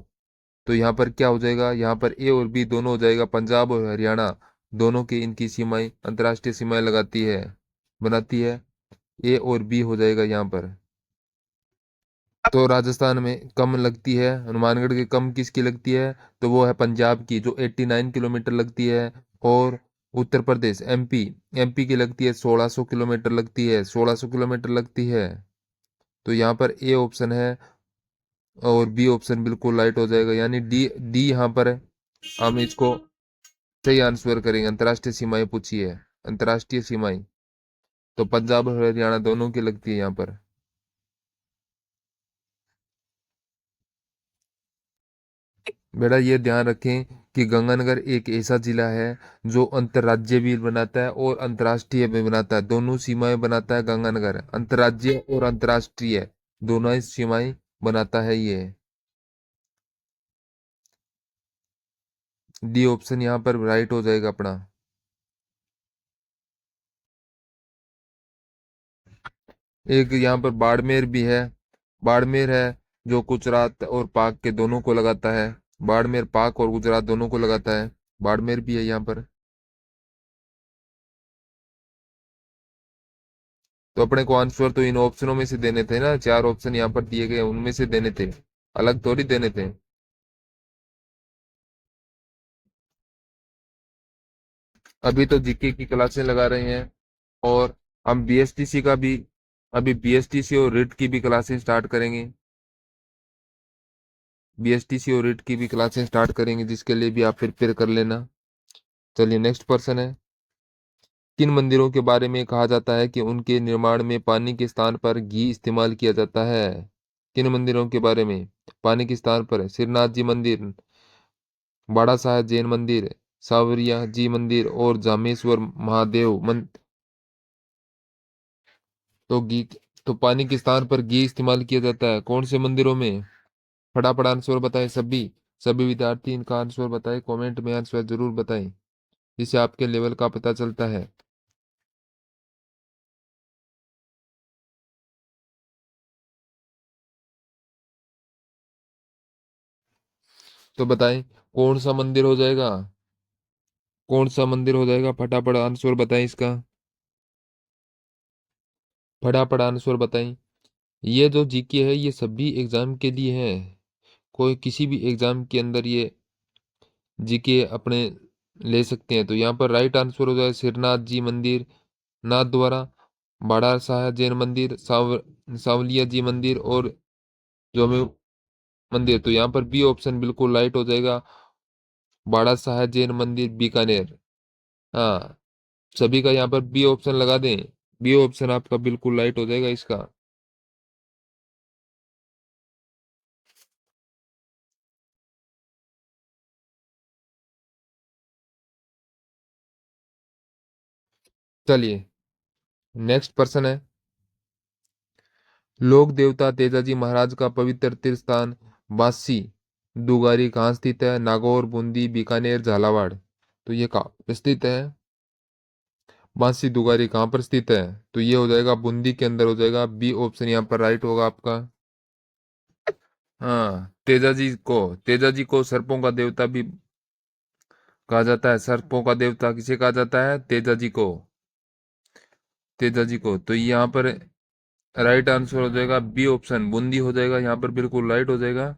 तो यहाँ पर क्या हो जाएगा? यहाँ पर ए और बी दोनों हो जाएगा, पंजाब और हरियाणा दोनों की इनकी सीमाएं, अंतर्राष्ट्रीय सीमाएं लगाती है, बनाती है। ए और बी हो जाएगा यहाँ पर। तो राजस्थान में कम लगती है, हनुमानगढ़ के कम किसकी लगती है? तो वो है पंजाब की, जो 89 किलोमीटर लगती है। और उत्तर प्रदेश, एमपी की लगती है 1600 किलोमीटर लगती है, 1600 किलोमीटर लगती है। तो यहाँ पर ए ऑप्शन है और बी ऑप्शन बिल्कुल राइट हो जाएगा, यानी डी डी यहाँ पर है। हम इसको सही आंसर करेंगे। अंतर्राष्ट्रीय सीमाएं पूछी है, अंतर्राष्ट्रीय सीमाएं, तो पंजाब और हरियाणा दोनों की लगती है यहाँ पर। बेटा ये ध्यान रखें कि गंगानगर एक ऐसा जिला है जो अंतर्राज्यीय भी बनाता है और अंतर्राष्ट्रीय भी बनाता है, दोनों सीमाएं बनाता है गंगानगर, अंतर्राज्यीय और अंतर्राष्ट्रीय दोनों ही सीमाएं बनाता है ये। डी ऑप्शन यहाँ पर राइट हो जाएगा अपना। एक यहाँ पर बाड़मेर भी है, बाड़मेर है जो गुजरात और पाक के दोनों को लगाता है, बाड़मेर पाक और गुजरात दोनों को लगाता है, बाड़मेर भी है यहाँ पर। तो अपने को आंसर तो इन ऑप्शनों में से देने थे ना, चार ऑप्शन यहाँ पर दिए गए उनमें से देने थे, अलग थोड़ी देने थे। अभी तो जीके की क्लासें लगा रहे हैं, और हम बीएसटीसी का भी, अभी बीएसटीसी और रिट की भी क्लासें स्टार्ट करेंगे, बीएसटीसी और रिट की भी क्लासें स्टार्ट करेंगे, जिसके लिए भी आप प्रिपेयर कर लेना। चलिए नेक्स्ट पर्सन है, किन मंदिरों के बारे में कहा जाता है कि उनके निर्माण में पानी के स्थान पर घी इस्तेमाल किया जाता है? किन मंदिरों के बारे में पानी के स्थान पर? श्रीनाथ जी मंदिर, बाड़ा साहेब जैन मंदिर, सावरिया जी मंदिर और जामेश्वर महादेव मंदिर। तो घी, तो पानी के स्थान पर घी इस्तेमाल किया जाता है कौन से मंदिरों में? फटाफट आंसर बताएं सभी, सभी विद्यार्थी इनका आंसर बताएं, कमेंट में आंसर जरूर बताएं, जिससे आपके लेवल का पता चलता है। तो बताएं कौन सा मंदिर हो जाएगा, कौन सा मंदिर हो जाएगा? फटाफट आंसर बताएं इसका, फटाफट आंसर बताएं। ये जो जीके है ये सभी एग्जाम के लिए है, कोई किसी भी एग्जाम के अंदर ये जीके अपने ले सकते हैं। तो यहाँ पर राइट आंसर हो जाए श्रीनाथ जी मंदिर, नाथ द्वारा, बाड़ा साहेब जैन मंदिर, सावलिया जी मंदिर और जो हमें मंदिर। तो यहाँ पर बी ऑप्शन बिल्कुल राइट हो जाएगा, बाड़ा साहेब जैन मंदिर बीकानेर। हाँ, सभी का यहाँ पर बी ऑप्शन लगा दें, बी ऑप्शन आपका बिल्कुल राइट हो जाएगा इसका। चलिए नेक्स्ट पर्सन है, लोक देवता तेजाजी महाराज का पवित्र तीर्थ स्थान बासी दुगारी कहाँ स्थित है? नागौर, बूंदी, बीकानेर, झालावाड़। तो ये कहाँ पे स्थित है? बांसी दुगारी कहाँ पर स्थित है? तो ये हो जाएगा बूंदी के अंदर हो जाएगा। बी ऑप्शन यहाँ पर राइट होगा आपका। हाँ, तेजाजी को सर्पों का देवता भी कहा जाता है। सर्पों का देवता किसे कहा जाता है? तेजाजी को। तेजाजी को। तो यहाँ पर राइट आंसर हो जाएगा बी ऑप्शन, बूंदी हो जाएगा यहाँ पर, बिल्कुल राइट हो जाएगा।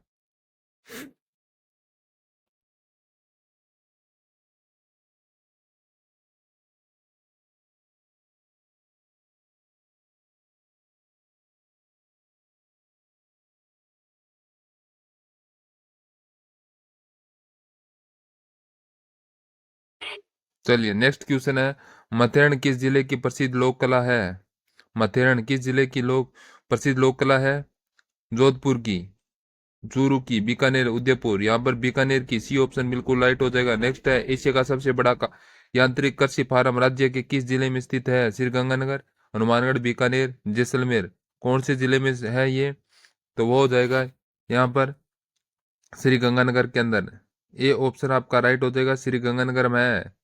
चलिए नेक्स्ट क्वेश्चन है, मथेरन किस जिले की प्रसिद्ध लोक कला है? मथेरन किस जिले की प्रसिद्ध लोक कला है? जोधपुर की, चूरू की, बीकानेर, उदयपुर। यहाँ पर बीकानेर की, सी ऑप्शन बिल्कुल राइट हो जाएगा। नेक्स्ट है, एशिया का सबसे बड़ा यांत्रिक कृषि फार्म राज्य के किस जिले में स्थित है? श्रीगंगानगर, हनुमानगढ़, बीकानेर, जैसलमेर। कौन से जिले में है ये? तो वो हो जाएगा यहाँ पर श्रीगंगानगर के अंदर। ए ऑप्शन आपका राइट हो जाएगा, श्रीगंगानगर में है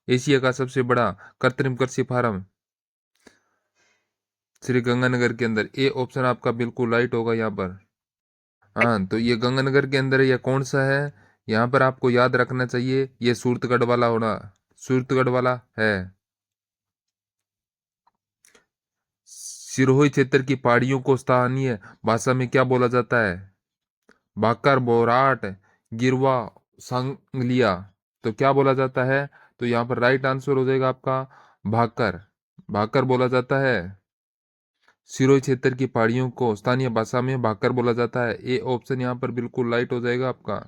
एशिया का सबसे बड़ा कृत्रिम कृषि फार्म, श्रीगंगानगर के अंदर। ए ऑप्शन आपका बिल्कुल राइट होगा यहाँ पर। हाँ, तो ये गंगानगर के अंदर है, ये कौन सा है? यहाँ पर आपको याद रखना चाहिए, ये सूरतगढ़ वाला होना, सूरतगढ़ वाला है। सिरोही क्षेत्र की पहाड़ियों को स्थानीय भाषा में क्या बोला जाता है? भाकर, बोराट, गिरवा, सांगलिया। तो क्या बोला जाता है? तो यहाँ पर राइट आंसर हो जाएगा आपका भाकर। भाकर बोला जाता है। सिरोही क्षेत्र की पहाड़ियों को स्थानीय भाषा में भाकर बोला जाता है। ए ऑप्शन यहाँ पर बिल्कुल राइट हो जाएगा आपका।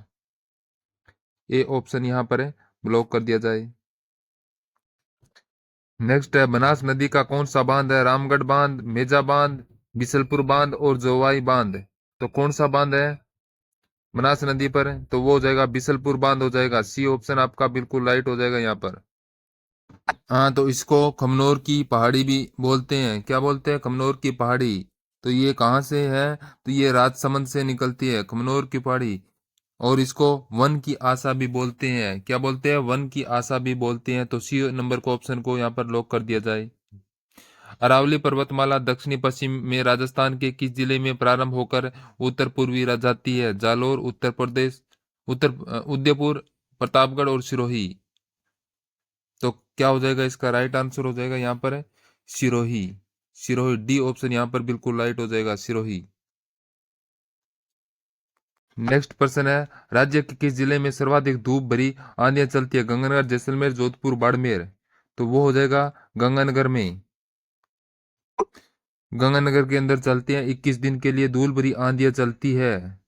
ए ऑप्शन यहाँ पर है, ब्लॉक कर दिया जाए। नेक्स्ट है, बनास नदी का कौन सा बांध है? रामगढ़ बांध, मेजा बांध, बिसलपुर बांध और जोवाई बांध। तो कौन सा बांध है बनास नदी पर? तो वो हो जाएगा बिसलपुर बांध हो जाएगा। सी ऑप्शन आपका बिल्कुल राइट हो जाएगा यहाँ पर। हाँ, तो इसको खमनोर की पहाड़ी भी बोलते हैं। क्या बोलते हैं? खमनोर की पहाड़ी। तो ये कहाँ से है? तो ये राजसमंद से निकलती है खमनोर की पहाड़ी। और इसको वन की आशा भी बोलते हैं। क्या बोलते हैं? वन की आशा भी बोलते हैं। तो सी नंबर को ऑप्शन को यहाँ पर लॉक कर दिया जाए। अरावली पर्वतमाला दक्षिणी पश्चिम में राजस्थान के किस जिले में प्रारंभ होकर उत्तर पूर्वी जाती है? जालोर, उत्तर प्रदेश, उदयपुर, प्रतापगढ़ और सिरोही। तो क्या हो जाएगा इसका? राइट आंसर हो जाएगा यहाँ पर है सिरोही। सिरोही, डी ऑप्शन यहाँ पर बिल्कुल राइट हो जाएगा, सिरोही। नेक्स्ट प्रश्न है, राज्य के किस जिले में सर्वाधिक धूप भरी आंधियां चलती है? गंगानगर, जैसलमेर, जोधपुर, बाड़मेर। तो वो हो जाएगा गंगानगर में। गंगानगर के अंदर चलते हैं 21 दिन के लिए धूल भरी आंधियां चलती है।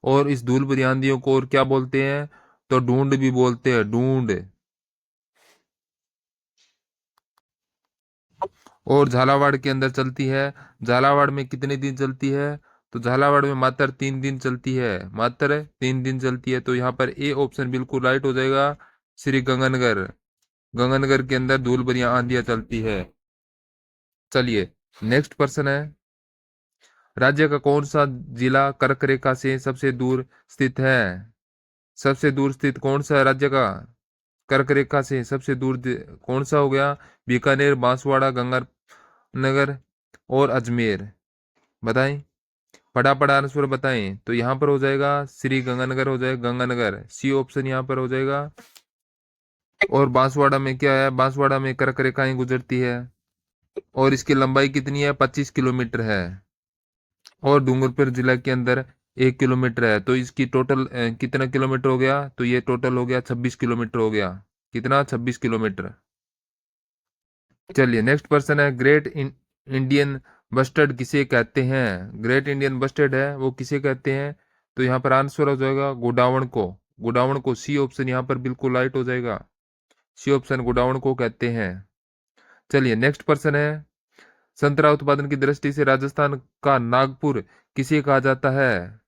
और इस धूल भरी आंधियों को और क्या बोलते हैं? तो ढूंढ भी बोलते हैं, ढूंढ। और झालावाड़ के अंदर चलती है। झालावाड़ में कितने दिन चलती है? तो झालावाड़ में मात्र 3 दिन चलती है, मात्र 3 दिन चलती है। तो यहाँ पर ए ऑप्शन बिल्कुल राइट हो जाएगा, श्री गंगानगर। गंगानगर के अंदर धूल भरी आंधियां चलती है। चलिए नेक्स्ट प्रश्न है, राज्य का कौन सा जिला कर्क रेखा से सबसे दूर स्थित है? सबसे दूर स्थित कौन सा है राज्य का? कर्क रेखा से सबसे दूर कौन सा हो गया? बीकानेर, बांसवाड़ा, गंगानगर और अजमेर। बताएं, पढ़ा पढ़ा आंसर बताएं। तो यहाँ पर हो जाएगा श्री गंगानगर हो जाएगा, गंगानगर। सी ऑप्शन यहाँ पर हो जाएगा। और बांसवाड़ा में क्या है? बांसवाड़ा में कर्क रेखाएं गुजरती है। और इसकी लंबाई कितनी है? 25 किलोमीटर है। और डूंगरपुर जिला के अंदर 1 किलोमीटर है। तो इसकी टोटल कितना किलोमीटर हो गया? तो ये टोटल हो गया 26 किलोमीटर हो गया। कितना? 26 किलोमीटर। चलिए नेक्स्ट पर्सन है, इंडियन बस्टर्ड किसे कहते हैं? ग्रेट इंडियन बस्टर्ड है वो किसे कहते हैं? तो यहाँ पर आंसर हो जाएगा गोडावण को। गोडावण को, सी ऑप्शन यहाँ पर बिल्कुल राइट हो जाएगा। सी ऑप्शन गोडावण को कहते हैं। चलिए नेक्स्ट पर्सन है, संतरा उत्पादन की दृष्टि से राजस्थान का नागपुर किसे कहा जाता है?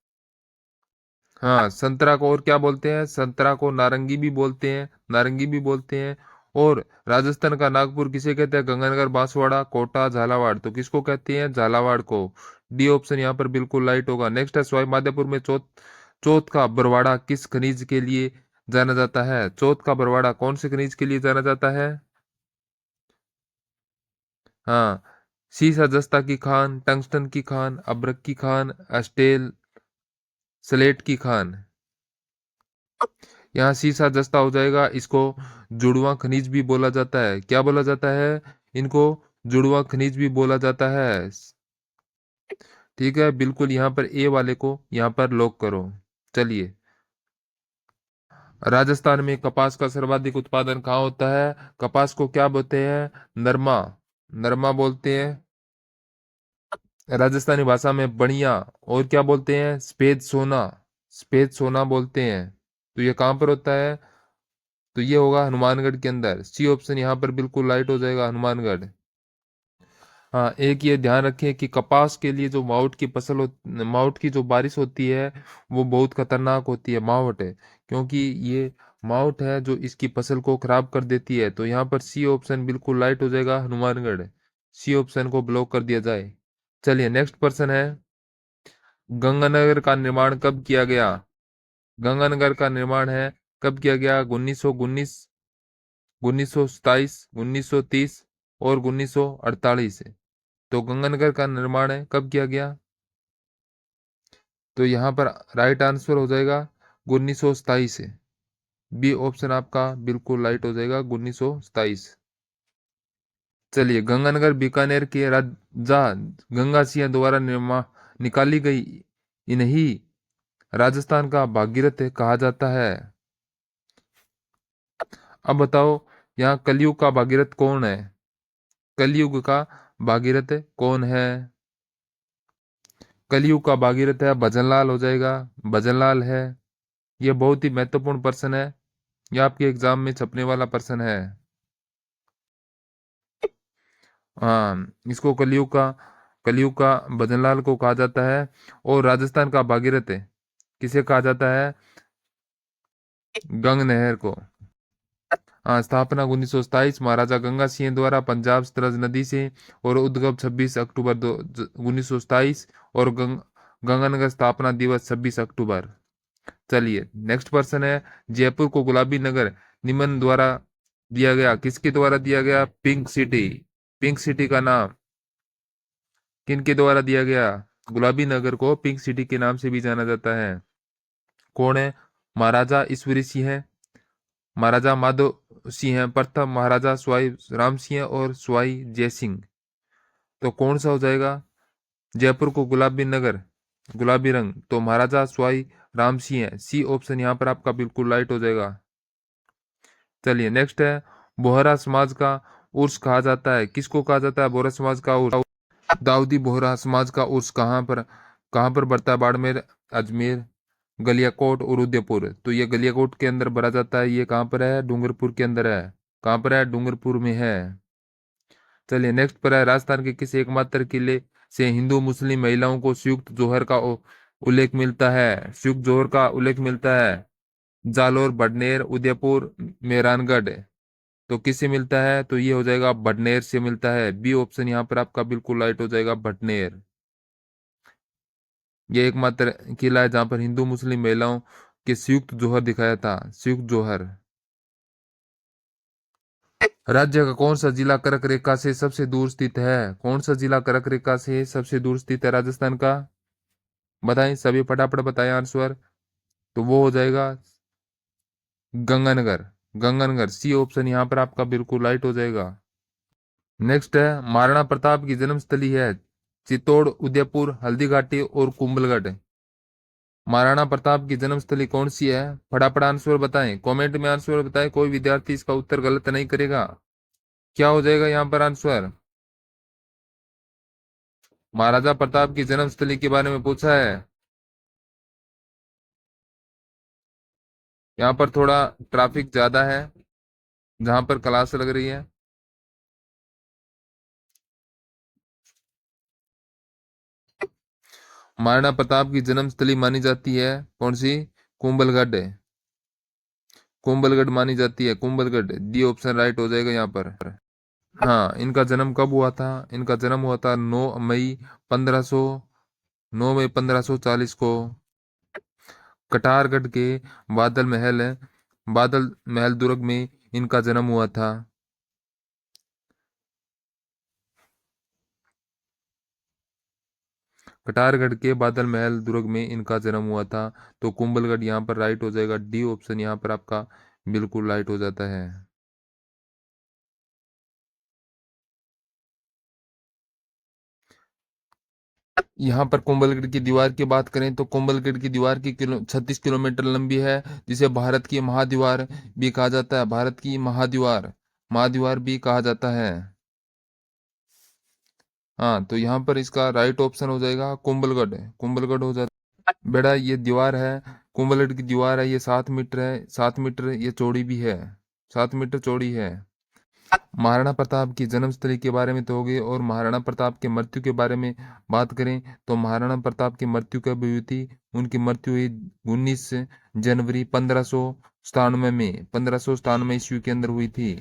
हाँ, संतरा को और क्या बोलते हैं? संतरा को नारंगी भी बोलते हैं, नारंगी भी बोलते हैं। और राजस्थान का नागपुर किसे कहते हैं? गंगानगर, बांसवाड़ा, कोटा, झालावाड़। तो किसको कहते हैं? झालावाड़ को। डी ऑप्शन यहाँ पर बिल्कुल राइट होगा। नेक्स्ट है, सवाई माधोपुर में चौथ चौथ का बरवाड़ा किस खनिज के लिए जाना जाता है? चौथ का बरवाड़ा कौन से खनिज के लिए जाना जाता है? हाँ, सीसा जस्ता की खान, टंगस्टन की खान, अब्रक की खान, अस्टेल स्लेट की खान। यहाँ सीसा जस्ता हो जाएगा। इसको जुड़वा खनिज भी बोला जाता है। क्या बोला जाता है? इनको जुड़वा खनिज भी बोला जाता है। ठीक है, बिल्कुल यहाँ पर ए वाले को यहाँ पर लॉक करो। चलिए, राजस्थान में कपास का सर्वाधिक उत्पादन कहाँ होता है? कपास को क्या बोलते हैं? नरमा। नरमा बोलते हैं राजस्थानी भाषा में। बढ़िया। और क्या बोलते हैं? सफेद सोना। सफेद सोना बोलते हैं। तो ये कहाँ पर होता है? तो ये होगा हनुमानगढ़ के अंदर। सी ऑप्शन यहाँ पर बिल्कुल राइट हो जाएगा, हनुमानगढ़। हाँ, एक ये ध्यान रखें कि कपास के लिए जो मावट की फसल मावट की जो बारिश होती है वो बहुत खतरनाक होती है। मावट है, क्योंकि ये मावट है जो इसकी फसल को खराब कर देती है। तो यहाँ पर सी ऑप्शन बिल्कुल राइट हो जाएगा, हनुमानगढ़। सी ऑप्शन को ब्लॉक कर दिया जाए। चलिए, नेक्स्ट पर्सन है। गंगानगर का निर्माण कब किया गया? गंगानगर का निर्माण है कब किया गया? 1919, 1927, 1930 और 1948। तो गंगानगर का निर्माण है कब किया गया? तो यहाँ पर राइट आंसर हो जाएगा 1927 से। बी ऑप्शन आपका बिल्कुल राइट हो जाएगा, 1927। चलिए, गंगानगर बीकानेर के राजा गंगा सिंह द्वारा निकाली गई इन्हीं राजस्थान का भागीरथ कहा जाता है। अब बताओ, यहाँ कलयुग का भागीरथ कौन है? कलयुग का भागीरथ कौन है? कलयुग का भागीरथ है भजनलाल हो जाएगा। भजनलाल है। ये बहुत ही महत्वपूर्ण पर्सन है। ये आपके एग्जाम में छपने वाला पर्सन है। हाँ, इसको कलयुग का भजनलाल को कहा जाता है। और राजस्थान का भागीरथ किसे कहा जाता है? गंग नहर को। हाँ, स्थापना 1927 महाराजा गंगा सिंह द्वारा पंजाब सतलज नदी से। और उद्गम 26 अक्टूबर 1927। और गंगानगर स्थापना दिवस 26 अक्टूबर। चलिए, नेक्स्ट पर्सन है। जयपुर को गुलाबी नगर निम्न द्वारा दिया गया। किसके द्वारा दिया गया? Pink city. पिंक सिटी का नाम किनके द्वारा दिया गया? गुलाबी नगर को पिंक सिटी के नाम से भी जाना जाता है। कौन है? महाराजा ईश्वरी सिंह है, महाराजा माधव सिंह है प्रथम, महाराजा स्वाई राम सिंह और स्वाई जय सिंह। तो कौन सा हो जाएगा? जयपुर को गुलाबी नगर, गुलाबी रंग, तो महाराजा स्वाई राम सिंह है। सी ऑप्शन यहाँ पर आपका बिल्कुल राइट हो जाएगा। चलिए, नेक्स्ट है। बोहरा समाज का उर्स कहा जाता है। किसको कहा जाता है बोहरा समाज का उर्स? दाऊदी बोहरा समाज का उर्स कहाँ पर बढ़ता है? बाड़मेर, अजमेर, गलियाकोट और उदयपुर। तो ये गलियाकोट के अंदर भरा जाता है। ये कहाँ पर है? डूंगरपुर के अंदर है। कहाँ पर है? डूंगरपुर में है। चलिए, नेक्स्ट पर है। राजस्थान के किस एकमात्र किले से हिंदू मुस्लिम महिलाओं को संयुक्त जोहर का उल्लेख मिलता है? संयुक्त जोहर का उल्लेख मिलता है जालोर, बडनेर, उदयपुर, मेहरानगढ़। तो किससे मिलता है? तो ये हो जाएगा बडनेर से मिलता है। बी ऑप्शन यहाँ पर आपका बिल्कुल राइट हो जाएगा, बडनेर। ये एकमात्र किला है जहां पर हिंदू मुस्लिम महिलाओं के संयुक्त जोहर दिखाया था। संयुक्त जोहर। राज्य का कौन सा जिला कर्क रेखा से सबसे दूर स्थित है? कौन सा जिला कर्क रेखा से सबसे दूर स्थित है राजस्थान का? बताएं सभी, फटाफट बताएं आंसर। तो वो हो जाएगा गंगानगर। गंगानगर, सी ऑप्शन यहाँ पर आपका बिल्कुल राइट हो जाएगा। नेक्स्ट है। महाराणा प्रताप की जन्मस्थली है चित्तौड़, उदयपुर, हल्दीघाटी और कुंभलगढ़। महाराणा प्रताप की जन्मस्थली कौन सी है? फटाफट आंसर बताएं, कमेंट में आंसर बताएं। कोई विद्यार्थी इसका उत्तर गलत नहीं करेगा। क्या हो जाएगा यहाँ पर आंसर? महाराजा प्रताप की जन्मस्थली के बारे में पूछा है। यहाँ पर थोड़ा ट्रैफिक ज्यादा है जहां पर क्लास लग रही है। महाराणा प्रताप की जन्मस्थली मानी जाती है कौन सी? कुंभलगढ़। कुंभलगढ़ मानी जाती है, कुंभलगढ़। डी ऑप्शन राइट हो जाएगा यहाँ पर। हाँ, इनका जन्म कब हुआ था? इनका जन्म हुआ था 9 मई 1540 को। कटारगढ़ के बादल महल बादल महल दुर्ग में इनका जन्म हुआ था। कटारगढ़ के बादल महल दुर्ग में इनका जन्म हुआ था। तो कुंभलगढ़ यहाँ पर राइट हो जाएगा। डी ऑप्शन यहाँ पर आपका बिल्कुल राइट हो जाता है। यहाँ पर कुंभलगढ़ की दीवार की बात करें तो कुंभलगढ़ की दीवार की 36 किलोमीटर लंबी है, जिसे भारत की महादीवार भी कहा जाता है। भारत की महादीवार महादीवार भी कहा जाता है। हाँ, तो यहाँ पर इसका राइट ऑप्शन हो जाएगा कुंभलगढ़। कुंभलगढ़ हो जाता है। बेटा ये दीवार है, कुंभलगढ़ की दीवार है, ये 7 मीटर है, 7 मीटर ये चौड़ी भी है, 7 मीटर चौड़ी है। महाराणा प्रताप की जन्मस्थली के बारे में तो हो गई, और महाराणा प्रताप के मृत्यु के बारे में बात करें तो महाराणा प्रताप की मृत्यु कब हुई थी? उनकी मृत्यु हुई 19 जनवरी 1597 में, 1597 ईस्वी के अंदर हुई थी।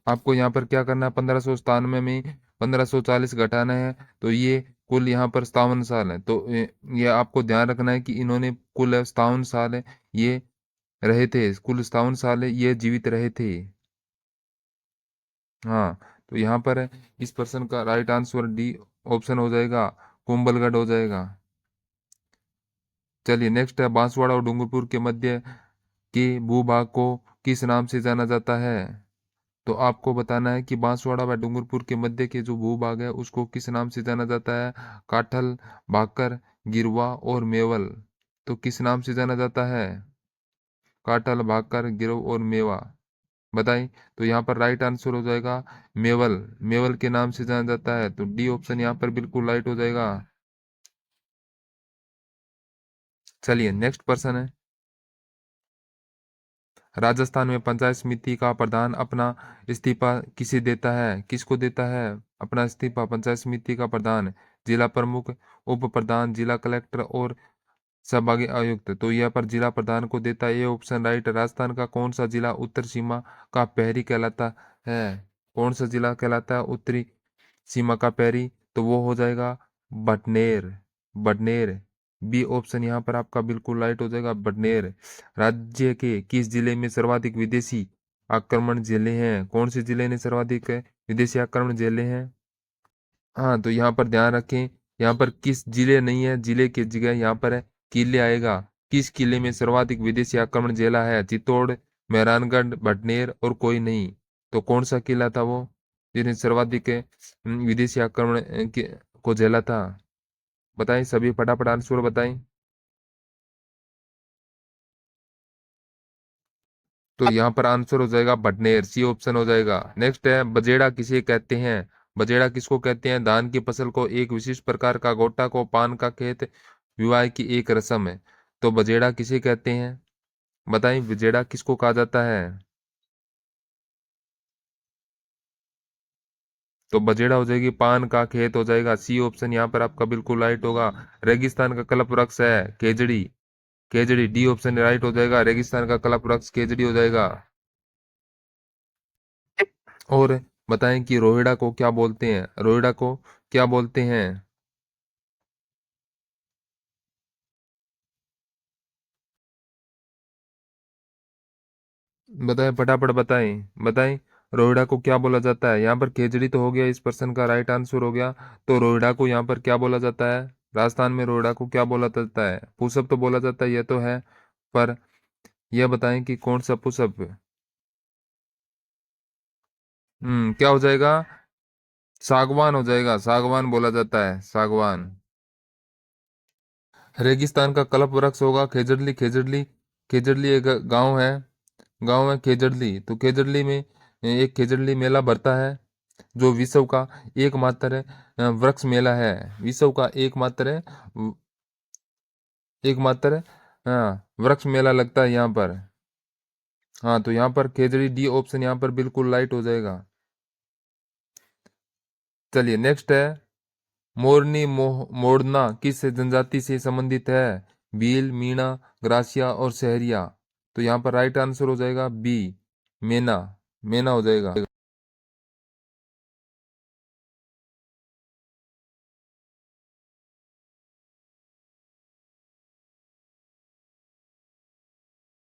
आपको यहाँ पर क्या करना है, 1597 में 1540 घटाना है, तो ये कुल यहाँ पर 57 साल है। तो ये आपको ध्यान रखना है कि इन्होंने कुल 57 साल है ये रहे थे, कुल 57 साल है ये जीवित रहे थे। हाँ, तो यहाँ पर इस पर्सन का राइट आंसर डी ऑप्शन हो जाएगा, कुंभलगढ़ हो जाएगा। चलिए नेक्स्ट है, बांसवाड़ा और डूंगरपुर के मध्य के भूभाग को किस नाम से जाना जाता है? तो आपको बताना है कि बांसवाड़ा व डूंगरपुर के मध्य के जो भूभाग है उसको किस नाम से जाना जाता है? काठल, भाकर, गिरवा और मेवल। तो किस नाम से जाना जाता है? काठल, भाकर, गिरव और मेवा। बताएं। तो यहाँ पर राइट आंसर हो जाएगा मेवल। मेवल के नाम से जाना जाता है, तो डी ऑप्शन यहाँ पर बिल्कुल राइट हो जाएगा। चलिए नेक्स्ट पर्सन है, राजस्थान में पंचायत समिति का प्रधान अपना इस्तीफा किसे देता है? किसको देता है अपना इस्तीफा पंचायत समिति का प्रधान? जिला प्रमुख, उप प्रधान, जिला कलेक्टर और संभागीय आयुक्त। तो यह पर जिला प्रधान को देता है, ये ऑप्शन राइट। राजस्थान का कौन सा जिला उत्तर सीमा का प्रहरी कहलाता है? कौन सा जिला कहलाता है उत्तरी सीमा का प्रहरी? तो वो हो जाएगा बटनेर। बटनेर बी ऑप्शन यहाँ पर आपका बिल्कुल राइट हो जाएगा, बटनेर। राज्य के किस जिले में सर्वाधिक विदेशी आक्रमण झेले हैं? कौन से जिले ने सर्वाधिक विदेशी आक्रमण झेले हैं? हाँ, तो यहाँ पर ध्यान रखें, यहाँ पर किस जिले नहीं है, जिले की जगह यहाँ पर है किले आएगा। किस किले में सर्वाधिक विदेशी आक्रमण झेला है? चित्तौड़, मेहरानगढ़, भटनेर और कोई नहीं। तो कौन सा किला था वो जिसने सर्वाधिक विदेशी आक्रमण को झेला था? बताएं सभी, फटाफट आंसर बताएं। तो यहाँ पर आंसर हो जाएगा भटनेर, सी ऑप्शन हो जाएगा। नेक्स्ट है, बजेड़ा किसे कहते हैं? बजेड़ा किसको कहते हैं? धान की फसल को एक विशिष्ट प्रकार का गोटा को पान का खेत विवाह की एक रस्म है। तो बजेड़ा किसे कहते हैं? बताएं बजेड़ा किसको कहा जाता है? तो बजेड़ा हो जाएगी पान का खेत हो जाएगा, सी ऑप्शन यहाँ पर आपका बिल्कुल राइट होगा। रेगिस्तान का कल्प वृक्ष है केजड़ी। केजड़ी डी ऑप्शन राइट हो जाएगा, रेगिस्तान का कल्प वृक्ष केजड़ी हो जाएगा। और बताएं कि रोहिड़ा को क्या बोलते हैं? रोहिड़ा को क्या बोलते हैं? बताएं फटाफट बताएं, बताएं रोहिड़ा को क्या बोला जाता है? यहाँ पर खेजड़ी तो हो गया, इस पर्सन का राइट आंसर हो गया। तो रोहिड़ा को यहाँ पर क्या बोला जाता है? राजस्थान में रोहिड़ा को क्या बोला जाता है? पुसप तो बोला जाता है, यह तो है, पर यह बताएं कि कौन सा पुसप? क्या हो जाएगा? सागवान हो जाएगा, सागवान बोला जाता है, सागवान। रेगिस्तान का कल्प वृक्ष होगा खेजड़ली। खेजड़ली, खेजड़ली एक गांव है, गांव है खेजड़ली। तो खेजड़ली में एक खेजड़ली मेला भरता है, जो विश्व का एकमात्र वृक्ष मेला है। विश्व का एकमात्र एकमात्र वृक्ष मेला लगता है यहाँ पर। हाँ, तो यहाँ पर खेजड़ी डी ऑप्शन यहाँ पर बिल्कुल राइट हो जाएगा। चलिए नेक्स्ट है, मोरनी मोड़ना किस जनजाति से संबंधित है? भील, मीणा, ग्रासिया और सहरिया। तो यहाँ पर राइट आंसर हो जाएगा बी, मेना। मेना हो जाएगा।